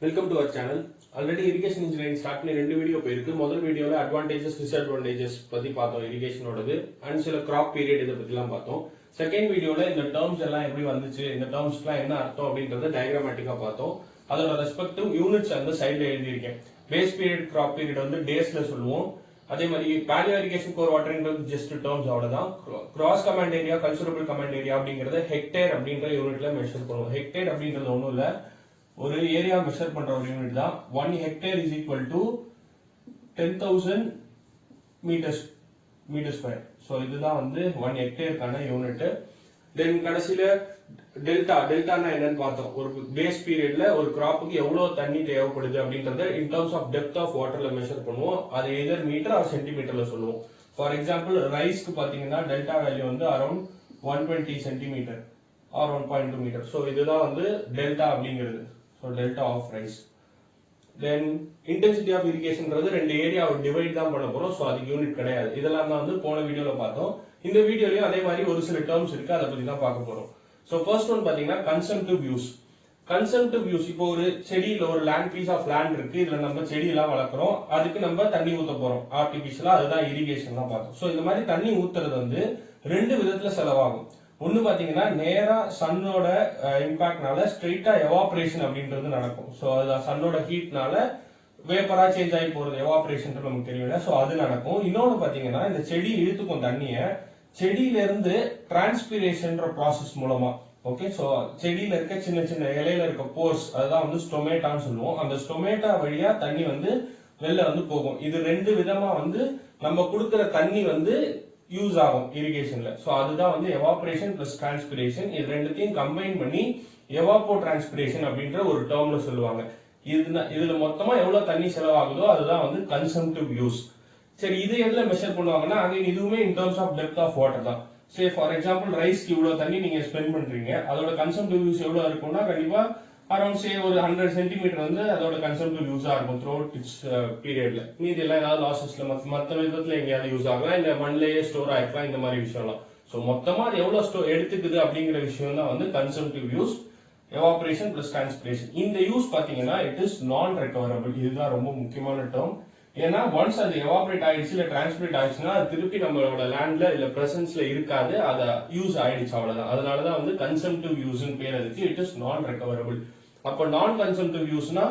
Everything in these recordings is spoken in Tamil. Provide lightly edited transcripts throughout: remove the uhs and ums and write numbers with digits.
Welcome to our channel. Already irrigation engineering start பண்ணி ரெண்டு வீடியோ போயிருக்கு. முதல் வீடியோல advantages disadvantages பத்தி பார்த்தோம் irrigation ஓடது and சில crop period இத பத்திலாம் பார்த்தோம். செகண்ட் வீடியோல இந்த terms எல்லாம் எப்படி வந்துச்சு, இந்த termsலாம் என்ன அர்த்தம் அப்படிங்கறத டயகிராமேட்டிக்கா பார்த்தோம். அதோட ரெஸ்பெக்டிவ் யூனிட்ஸ் அந்த சைடுல எழுதி இருக்கேன். பேஸ் பீரியட் crop period வந்து டேஸ்ல சொல்லுவோம். அதே மாதிரி paleo irrigation core wateringன்றது just terms அவ்வளவுதான். cross command area culturable command area அப்படிங்கறத ஹெக்டேர் அப்படிங்கற யூனிட்ல மெஷர் பண்ணுவோம். ஹெக்டேர் அப்படிங்கிறது ஒண்ணும் இல்ல, ஒரு ஏரியா மெஷர் பண்ற ஒரு யூனிட் தான். 1 hectare is equal to 10,000 metre square. So இதுதான் வந்து 1 ஹெக்டேருக்கான யூனிட். தென் கடைசியில டெல்டானா என்னன்னு பார்த்தோம். ஒரு பேஸ் பீரியட்ல ஒரு கிராப்புக்கு எவ்வளவு தண்ணி தேவைப்படுது அப்படின்றத in terms of depth of வாட்டர்ல மெஷர் பண்ணுவோம். அது எதர் மீட்டர் ஆர் சென்டிமீட்டர்ல சொல்லுவோம். ஃபார் எக்ஸாம்பிள் ரைஸ்க்கு பாத்தீங்கன்னா டெல்டா வேல்யூ வந்து around 120 centimetre or 1.2 metre. So இதுதான் வந்து டெல்டா அப்படிங்கிறது. So delta of rice. Then intensity of irrigation ரெண்டு ஏரியாவை டிவைட் தான் பண்ண போறோம். சோ அது யூனிட் கிடையாது. இதெல்லாம் தான் வந்து போன வீடியோல பார்த்தோம். இந்த வீடியோலயும் அதே மாதிரி ஒரு சில டேர்ம்ஸ் இருக்கு, அதை பத்தி தான் பார்க்க போறோம். சோ ஃபர்ஸ்ட் ஒன் பாத்தீங்கன்னா கன்சம்ப்டிவ் யூஸ். கன்சம்ப்டிவ் யூஸ், இப்போ ஒரு செடியில ஒரு லேண்ட் பீஸ் ஆஃப் லேண்ட் இருக்கு, இதுல நம்ம செடி எல்லாம் வளர்க்குறோம், அதுக்கு நம்ம தண்ணி ஊத்த போறோம் ஆர்டிபிஷியலா, அதுதான் இரிகேஷன் தான் பார்த்தோம். சோ இந்த மாதிரி தண்ணி ஊத்துறது வந்து ரெண்டு விதத்துல செலவாகும். ஒன்னு பாத்தீங்கன்னா நேரா சன்னோட இம்பாக்ட்னால ஸ்ட்ரெயிட்டா எவாபரேஷன் அப்படின்றது நடக்கும். சோ அது சன்னோட ஹீட்னால வேப்பரா சேஞ்ச் ஆகி போறது, எவாபரேஷன் நமக்கு தெரியல. சோ அது நடக்கும். இன்னொன்னு பாத்தீங்கன்னா இந்த செடி இழுத்துக்கும் தண்ணிய செடியில இருந்து டிரான்ஸ்பிரேஷன் ப்ராசஸ் மூலமா. ஓகே, சோ செடியில இருக்க சின்ன சின்ன இலையில இருக்க போர்ஸ், அதுதான் வந்து ஸ்டொமேட்டான்னு சொல்லுவோம். அந்த ஸ்டொமேட்டா வழியா தண்ணி வந்து வெளில வந்து போகும். இது ரெண்டு விதமா வந்து நம்ம கொடுக்கிற தண்ணி வந்து யூஸ் ஆகும் இரிகேஷன்ல. சோ அதுதான் வந்து எவாபரேஷன் பிளஸ் டிரான்ஸ்பிரேஷன். இது ரெண்டுத்தையும் கம்பைன் பண்ணி எவாப்போ டிரான்ஸ்பிரேஷன் அப்படின்ற ஒரு டேர்ம்ல சொல்லுவாங்க. இதுல மொத்தமா எவ்வளவு தண்ணி செலவாகுதோ அதுதான் வந்து கன்சம்ப்டிவ் யூஸ். சரி, இது எதுல மெஷர் பண்ணுவாங்கன்னா அகைன் இதுவுமே in terms of depth of water தான். சே ஃபார் எக்ஸாம்பிள் ரைஸ்க்கு இவ்வளவு தண்ணி நீங்க ஸ்பெண்ட் பண்றீங்க, அதோட கன்சம்ப்டிவ் யூஸ் எவ்வளவு இருக்கும்னா கண்டிப்பா அரௌண்ட் சே ஒரு 100 சென்டிமீட்டர் வந்து அதோட கன்சம்ப்டிவ் யூஸா இருக்கும் த்ரூ அவுட் இட்ஸ் பீரியட்ல. மீதி எல்லாம் ஏதாவது லாசஸ்ல மத்த விதத்துல எங்கேயாவது யூஸ் ஆகலாம், இல்ல மண்ணிலேயே ஸ்டோர் ஆயிருக்கலாம், இந்த மாதிரி விஷயம்லாம். சோ மொத்தமா அது எவ்வளவு எடுத்துக்குது அப்படிங்கிற விஷயம் தான் வந்து கன்சம்ப்டிவ் யூஸ், எவாபரேஷன் பிளஸ் டிரான்ஸ்பிரேஷன். இந்த யூஸ் பாத்தீங்கன்னா இட் இஸ் நான் ரெக்கவரபிள். இதுதான் ரொம்ப முக்கியமான டேர்ம். ஏன்னா ஒன்ஸ் அது எவாபரேட் ஆயிடுச்சு இல்ல டிரான்ஸ்பிரேட் ஆயிடுச்சுன்னா அது திருப்பி நம்மளோட லேண்ட்ல இல்ல பிரசன்ஸ்ல இருக்காது, அது யூஸ் ஆயிடுச்சு, அவ்வளவுதான். அதனாலதான் வந்து கன்சம்ப்டிவ் யூஸ் பேர் அதுக்கு. இட் இஸ் நான் ரெக்கவரபிள். அப்ப நான் கன்சம்ப்டிவ் யூஸ்னா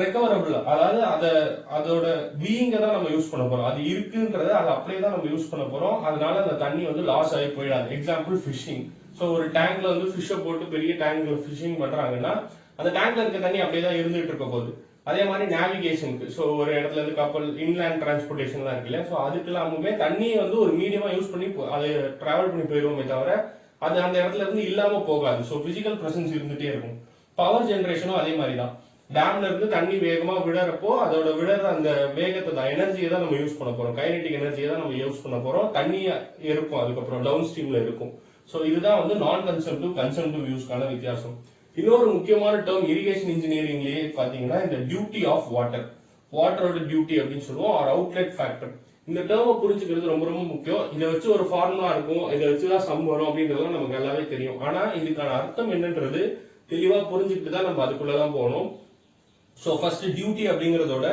ரெக்கவரபிள், அதாவது அதோட பீயிங்க தான் நம்ம யூஸ் பண்ண போறோம். அது இருக்குன்றத அது அப்படியே தான் நம்ம யூஸ் பண்ண போறோம். அதனால அந்த தண்ணி வந்து லாஸ் ஆகி போயிடாது. Example phishing. சோ ஒரு டேங்க்ல வந்து ஃபிஷ்ஷை போட்டு பெரிய டேங்க்ல ஃபிஷிங் பண்றாங்கன்னா அந்த டேங்க்ல இருக்க தண்ணி அப்படியே தான் இருந்துட்டு இருக்க போகுது. அதே மாதிரி நேவிகேஷனுக்கு, சோ ஒரு இடத்துல இருந்து கப்பல் இன்லேண்ட் டிரான்ஸ்போர்டேஷன் தான் இருக்குல்ல, சோ அதுக்கு எல்லாமே தண்ணியை வந்து ஒரு மீடியமா யூஸ் பண்ணி அதை டிராவல் பண்ணி போயிருவோமே தவிர அது அந்த இடத்துல இருந்து இல்லாம போகாது. சோ பிசிக்கல் பிரசன்ஸ் இருந்துட்டே இருக்கும். பவர் ஜெனரேஷனும் அதே மாதிரி தான். டேம்ல இருந்து தண்ணி வேகமா விழறப்போ அதோட விழற அந்த வேகத்தை தான், எனர்ஜியை தான் நம்ம யூஸ் பண்ண போறோம். கைனடிக் எனர்ஜியை தான் நம்ம யூஸ் பண்ண போறோம். தண்ணி இருக்கும், அதுக்கப்புறம் டவுன் ஸ்ட்ரீம்ல இருக்கும். சோ இதுதான் வந்து நான் கன்சம்ப்டிவ் கன்சம்ப்டிவ் யூஸ்க்கான வித்தியாசம். இன்னொரு முக்கியமான டேர்ம் இரிகேஷன் இன்ஜினியரிங்லயே பாத்தீங்கன்னா இந்த டியூட்டி ஆஃப் வாட்டர், வாட்டரோட டியூட்டி அப்படின்னு சொல்லுவோம், ஆர் அவுட்லெட் ஃபேக்டர். இந்த டேர்மை புரிஞ்சுக்கிறது ரொம்ப ரொம்ப முக்கியம். இதை வச்சு ஒரு ஃபார்முலா இருக்கும், இதை வச்சுதான் சம் வரும் அப்படின்றது நமக்கு நல்லாவே தெரியும். ஆனா இதுக்கான அர்த்தம் என்னன்றது தெளிவா புரிஞ்சுக்கிட்டு தான் நம்ம அதுக்குள்ளதான் போகணும். சோ ஃபர்ஸ்ட் டியூட்டி அப்படிங்கறதோட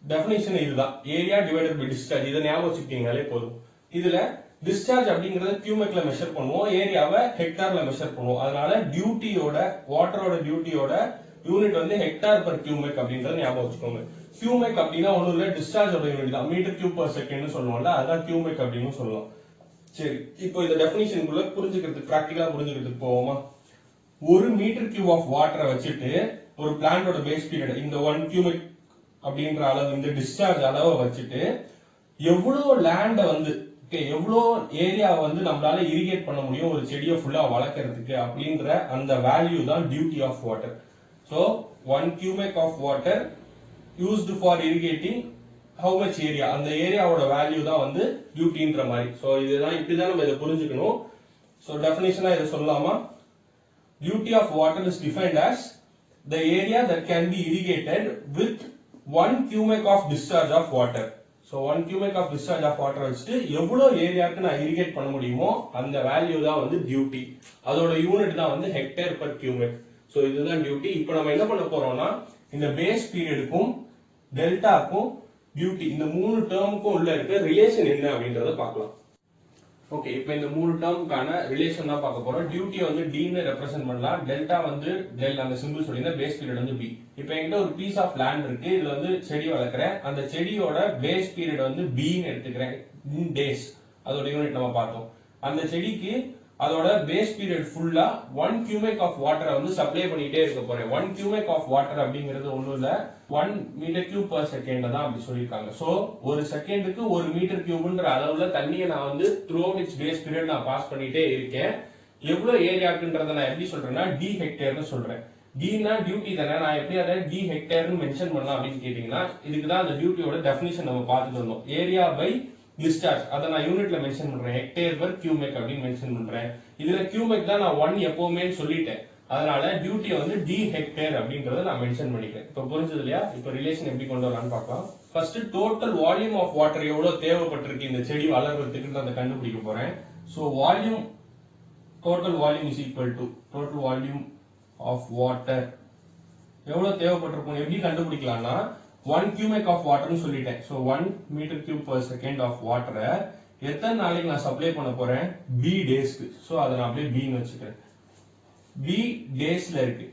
டெஃபினிஷன் இதுதான், ஏரியா டிவைடட் பை டிஸ்சார்ஜ். இதை ஞாபகம் வச்சுக்கிட்டீங்களே போதும். இதுல டிஸ்சார்ஜ் அப்படிங்கறத கியூமெக்ல மெஷர் பண்ணுவோம், ஏரியாவை ஹெக்டார்ல மெஷர் பண்ணுவோம். அதனால டியூட்டியோட வாட்டரோட டியூட்டியோட யூனிட் வந்து ஹெக்டார் பர் கியூமெக் அப்படின்றத ஞாபகம் வச்சுக்கோங்க. கியூமெக் அப்படின்னா ஒண்ணும் இல்ல, டிஸ்சார்ஜோட யூனிட் தான். மீட்டர் கியூப் பர் செகண்ட் சொல்லுவோம்ல, அதான் கியூமெக் அப்படின்னு சொல்லலாம். சரி, இப்போ இந்த டெஃபினிஷனுக்குள்ள புரிஞ்சுக்கிறதுக்கு பிராக்டிகலா புரிஞ்சுக்கிறதுக்கு போவோமா? ஒரு மீட்டர் கியூப் ஆஃப் வாட்டரை வச்சுட்டு ஒரு பிளான்டோட பேஸ் பீரியட் இந்த 1 கியூமெக் அப்படின்ற அளவு, இந்த டிஸ்சார்ஜ் அளவை வச்சுட்டு எவ்வளவு லேண்ட வந்து எவ்வளவு ஏரியாவை வந்து நம்மளால இரிகேட் பண்ண முடியும் ஒரு செடியை ஃபுல்லா வளர்க்கறதுக்கு அப்படின்ற அந்த வேல்யூ தான் duty of water. So 1 cumec of water used for irrigating how much area, அந்த ஏரியாவோட வேல்யூ தான் வந்து டியூட்டின்ற மாதிரி. சோ இதுதான், இப்படிதான் நம்ம இதை புரிஞ்சுக்கணும். சோ டெஃபினிஷனா இதை சொல்லலாமா? Duty of water is defined as the area that can be irrigated with 1 cubic of discharge of water. So 1 cubic of discharge of water வச்சுட்டு எவ்வளவு ஏரியாக்கு நான் irrigate பண்ண முடியுமோ அந்த வேல்யூ தான் வந்து டியூட்டி. அதோட யூனிட் தான் வந்து ஹெக்டேர் பர் கியூபிக். சோ இதுதான் டியூட்டி. இப்போ நம்ம என்ன பண்ண போறோம்னா இந்த பேஸ் பீரியடுக்கும் டெல்டாக்கும் டியூட்டி இந்த மூணு டேர்முக்கும் உள்ள இருக்க ரிலேஷன் என்ன அப்படின்றத பார்க்கலாம். ஓகே, இப்போ இந்த மூணு டேர்முக்கான ரிலேஷன் தான் பார்க்க போறோம். டியூட்டி வந்து D ன்னு ரெப்ரசென்ட் பண்ணலாம், டெல்டா வந்து டெல் அந்த சிம்பிள் சொல்லியிருந்தா, பேஸ் பீரியட் வந்து B. இப்போ என்கிட்ட ஒரு பீஸ் ஆஃப் லேண்ட் இருக்கு, இதுல வந்து செடி வளர்க்குறேன். அந்த செடியோட பேஸ் பீரியட் வந்து B ன்னு எடுத்துக்கிறேன், இன் டேஸ், அதோட யூனிட் நம்ம பார்த்தோம். அந்த செடிக்கு அதோட பேஸ் பீரியட் ஃபுல்லா 1 cubic ஆஃப் வாட்டரை வந்து சப்ளை பண்ணிட்டே இருக்க போறேன். 1 cubic ஆஃப் வாட்டர் அப்படிங்கிறது ஒண்ணும் இல்ல, 1 மீட்டர் கியூப் பர் செகண்ட் தான் அப்படி சொல்லியிருக்காங்க. சோ ஒரு செகண்டுக்கு 1 மீட்டர் கியூப்ன்ற அளவுல தண்ணியை நான் வந்து throughout its base period நான் பாஸ் பண்ணிட்டே இருக்கேன். எவ்வளவு ஏரியாக்குன்றத நான் எப்படி சொல்றேன்னா D ஹெக்டேர்னு சொல்றேன். Dனா டியூட்டி தானே, நான் எப்படி அதை D ஹெக்டேர்னு மென்ஷன் பண்ணலாம் அப்படின்னு கேட்டீங்கன்னா, இதுக்கு தான் அந்த டியூட்டியோட டெஃபினிஷன் நம்ம பார்த்துட்டு வந்தோம். ஏரியா பை டிஸ்சார்ஜ், அதை நான் யூனிட்ல மென்ஷன் பண்றேன், ஹெக்டேர் பர் கியூமெக் அப்படின்னு மென்ஷன் பண்றேன். இதுல கியூமெக் தான் நான் 1 எப்பவுமே சொல்லிட்டேன், அதனால டியூட்டி வந்து D ஹெக்டேர் அப்படின்றத நான் மென்ஷன் பண்ணிக்கிறேன். இப்ப புரிஞ்சது இல்லையா? இப்ப ரிலேஷன் எப்படி கொண்டு வரலாம்னு பார்க்கலாம். First total volume of water எவ்வளவு தேவைப்பட்டிருக்கு இந்த செடி வளர்றதுக்குன்றத கண்டுபிடிக்க போறேன். So volume, total volume is equal to total volume of water எவ்வளவு தேவைப்பட்டிருக்கும் எப்படி கண்டுபிடிக்கலாம்னா, 1 cubic ஆஃப் வாட்டர்னு சொல்லிட்டேன். So 1 metre cube per second of வாட்டரை எத்தனை நாளைக்கு நான் சப்ளை பண்ண போறேன்? B டேஸ்க்கு. சோ அதை நான் அப்படியே B ன்னு வச்சுக்கிறேன். B டேஸ்ல இருக்கு.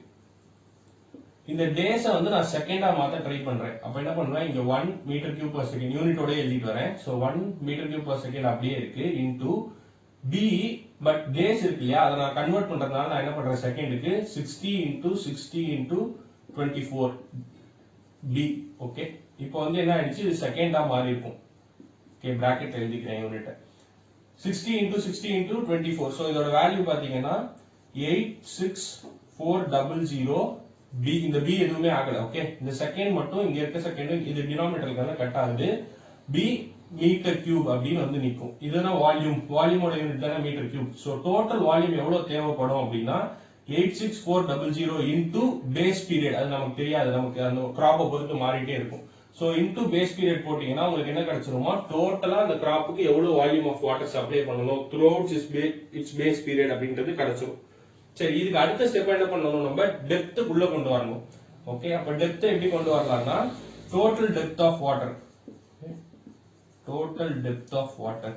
இந்த டேஸ வந்து நான் செகண்டா மாத்த ட்ரை பண்றேன். அப்ப என்ன பண்ணுவேன், இங்க 1 மீட்டர் கியூப் பர் செகண்ட் யூனிட்டோட எழுதிட்டு வரேன். So 1 metre cube per second அப்படியே இருக்கு, இன்டு B, பட் டேஸ் இருக்கு இல்லையா, அதை நான் கன்வெர்ட் பண்றதுனால நான் என்ன பண்றேன், செகண்டுக்கு 60 இன்டு 60 இன்டு 24 B. ஓகே, இப்போ வந்து என்ன ஆயிடுச்சு, இது செகண்டா மாறி இருக்கும். ஓகே, பிராக்கெட் எழுதிக்கிறேன் யூனிட். 60 into 60 into 24. சோ இதோட வேல்யூ பாத்தீங்கன்னா 86400 B. இந்த B எதுவுமே ஆகல. ஓகே, இந்த செகண்ட் மட்டும் இங்க இருக்க செகண்ட் இது டினாமினேட்டர்ல கட் ஆகுது. B மீட்டர் கியூப் அப்படின்னு வந்து நிக்கும். இதுதான் வால்யூம், வால்யூமோட யூனிட் தானே metre cube. So total volume எவ்வளவு தேவைப்படும் அப்படின்னா 86400 இன்டு பேஸ் பீரியட். அது நமக்கு தெரியாது, நமக்கு அந்த கிராப்பை பொறுத்து மாறிட்டே இருக்கும். சோ இன்டு பேஸ் பீரியட் போட்டீங்கன்னா உங்களுக்கு என்ன கிடைச்சிருமா, டோட்டலா அந்த கிராப்புக்கு எவ்வளவு வால்யூம் ஆஃப் வாட்டர் சப்ளை பண்ணணும் throughout its base period அப்படின்றது கிடைச்சிரும். சரி, இதுக்கு அடுத்த ஸ்டெப் என்ன பண்ணணும், நம்ம டெப்த்துக்குள்ள கொண்டு வரணும். ஓகே, அப்ப டெப்த் எப்படி கொண்டு வரலாம்னா, total depth of water, total depth of water,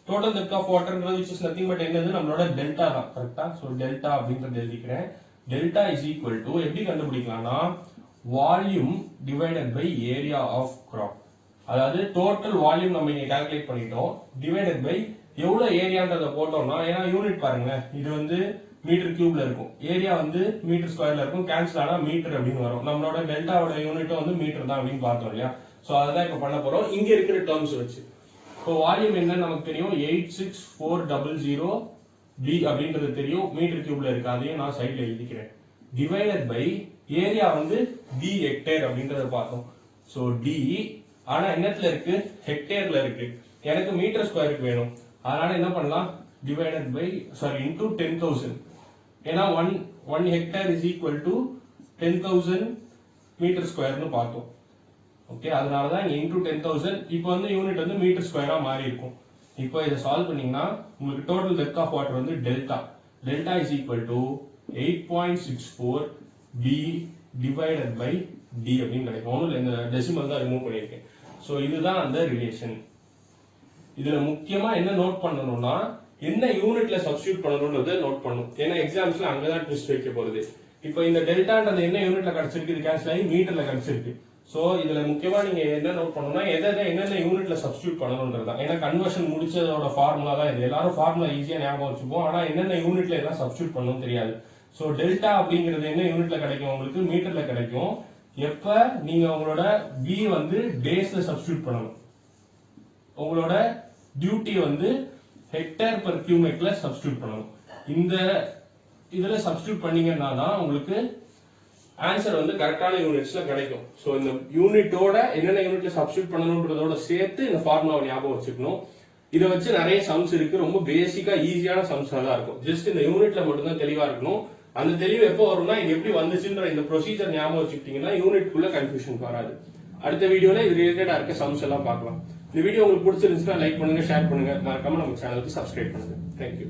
total depth of வாட்டர்ன்றது which is nothing but என்னது, நம்மளோட டெல்டா தான். கரெக்ட்டா? சோ டெல்டா அப்படிங்கறது எழுதிக்கிறேன். டெல்டா இஸ் ஈக்குவல் டு எப்படி கண்டுபிடிக்கலாம்னா, volume divided by area of crop. அதாவது டோட்டல் வால்யூம் நம்ம இங்க கால்குலேட் பண்ணிட்டோம், டிவைடட் பை எவ்வளவு ஏரியான்றத போட்டோம்னா, ஏன்னா யூனிட் பாருங்க, இது வந்து மீட்டர் கியூப்ல இருக்கும், ஏரியா வந்து மீட்டர் ஸ்கொயர்ல இருக்கும், கேன்சல் ஆனா மீட்டர் அப்படின்னு வரும். நம்மளோட டெல்டாவோட யூனிட் வந்து மீட்டர் தான் அப்படின்னு பார்த்தோம் இல்லையா? சோ அதுதான் இப்ப பண்ண போறோம் இங்க இருக்கிற டேர்ம்ஸ் வச்சு. இப்போ வால்யூம் என்னன்னு நமக்கு தெரியும், 86400 B அப்படின்றது தெரியும், மீட்டர் கியூப்ல இருக்கு, அதையும் நான் சைடுல எழுதிக்கிறேன். டிவைடட் பை ஏரியா வந்து D ஹெக்டேர் அப்படின்றத பார்த்தோம். சோ D ஆனா என்னத்துல இருக்கு, ஹெக்டேர்ல இருக்கு, எனக்கு மீட்டர் ஸ்கொயருக்கு வேணும், அதனால என்ன பண்ணலாம், டிவைடட் பை இன்டு 10,000. ஏன்னா 1 hectare is equal to 10,000 metre ஸ்கொயர்னு பார்த்தோம். ஓகே, அதனாலதான் இங்க இன்டு 10,000. இப்போ வந்து யூனிட் வந்து மீட்டர் ஸ்கொயரா மாறி இருக்கும். இப்போ இதை சால்வ் பண்ணீங்கன்னா உங்களுக்கு டோட்டல் டெப்த் ஆஃப் வாட்டர் வந்து delta, delta is equal to 8.64 B divided by D அப்படின்னு கிடைக்கும். ஒன்றும் இந்த டெசிமல் தான் ரிமூவ் பண்ணியிருக்கேன். சோ இதுதான் அந்த ரிலேஷன். இதுல முக்கியமா என்ன நோட் பண்ணணும்னா, என்ன யூனிட்ல சப்ஸ்டியூட் பண்ணணும்ன்றத நோட் பண்ணணும். ஏன்னா எக்ஸாம்ஸ்ல அங்கதான் ட்விஸ்ட் வைக்க போறது. இப்போ இந்த டெல்டான்றது என்ன யூனிட்ல கிடைச்சிருக்கு, இது கேன்சல் ஆகி மீட்டர்ல கிடைச்சிருக்கு. சோ இதுல முக்கியமா நீங்க என்ன நோட் பண்ணணும்னா, என்னென்ன யூனிட்ல சப்ஸ்டியூட் பண்ணணும்ன்றதுதான். ஏன்னா கன்வர்ஷன் முடிச்சதோட ஃபார்முலா தான் இது. எல்லாரும் ஃபார்முலா ஈஸியா ஞாபகம் வச்சுப்போம், ஆனா என்னென்ன யூனிட்ல எல்லாம் சப்ஸ்டியூட் பண்ணணும் தெரியாது. சோ டெல்டா அப்படிங்கிறது என்ன யூனிட்ல கிடைக்கும், உங்களுக்கு மீட்டர்ல கிடைக்கும். எப்ப நீங்க உங்களோட B வந்து டேஸ்ல சப்ஸ்டியூட் பண்ணணும், உங்களோட டியூட்டி வந்து ஹெக்டேர் பர் கியூமெக்ல சப்ஸ்டியூட் பண்ணணும். இந்த இதுல சப்ஸ்டியூட் பண்ணீங்கன்னா தான் உங்களுக்கு ஆன்சர் வந்து கரெக்டான யூனிட்ஸ்ல கிடைக்கும். சோ இந்த யூனிட்டோட என்னென்ன யூனிட்ல சப்ஸ்டியூட் பண்ணணும்ன்றதோட சேர்த்து இந்த ஃபார்முலாவை ஞாபகம் வச்சுக்கணும். இதை வச்சு நிறைய சம்ஸ் இருக்கு, ரொம்ப பேசிக்கா ஈஸியான சம்ஸ் தான் இருக்கும். ஜஸ்ட் இந்த யூனிட்ல மட்டும் தான் தெளிவா இருக்கணும். அந்த தெளிவு எப்போ வரும்னா, இது எப்படி வந்துச்சுன்ற இந்த ப்ரொசீஜர் ஞாபகம் வச்சுக்கிட்டீங்கன்னா யூனிட்குள்ள கன்ஃபியூஷன் வராது. அடுத்த வீடியோல இது ரிலேட்டடா இருக்க சம்ஸ் எல்லாம் பார்க்கலாம். இந்த வீடியோ உங்களுக்கு பிடிச்சிருந்துச்சுன்னா லைக் பண்ணுங்க, ஷேர் பண்ணுங்க, மறக்காம நம்ம சேனலுக்கு சப்ஸ்கிரைப் பண்ணுங்க. தேங்க்யூ.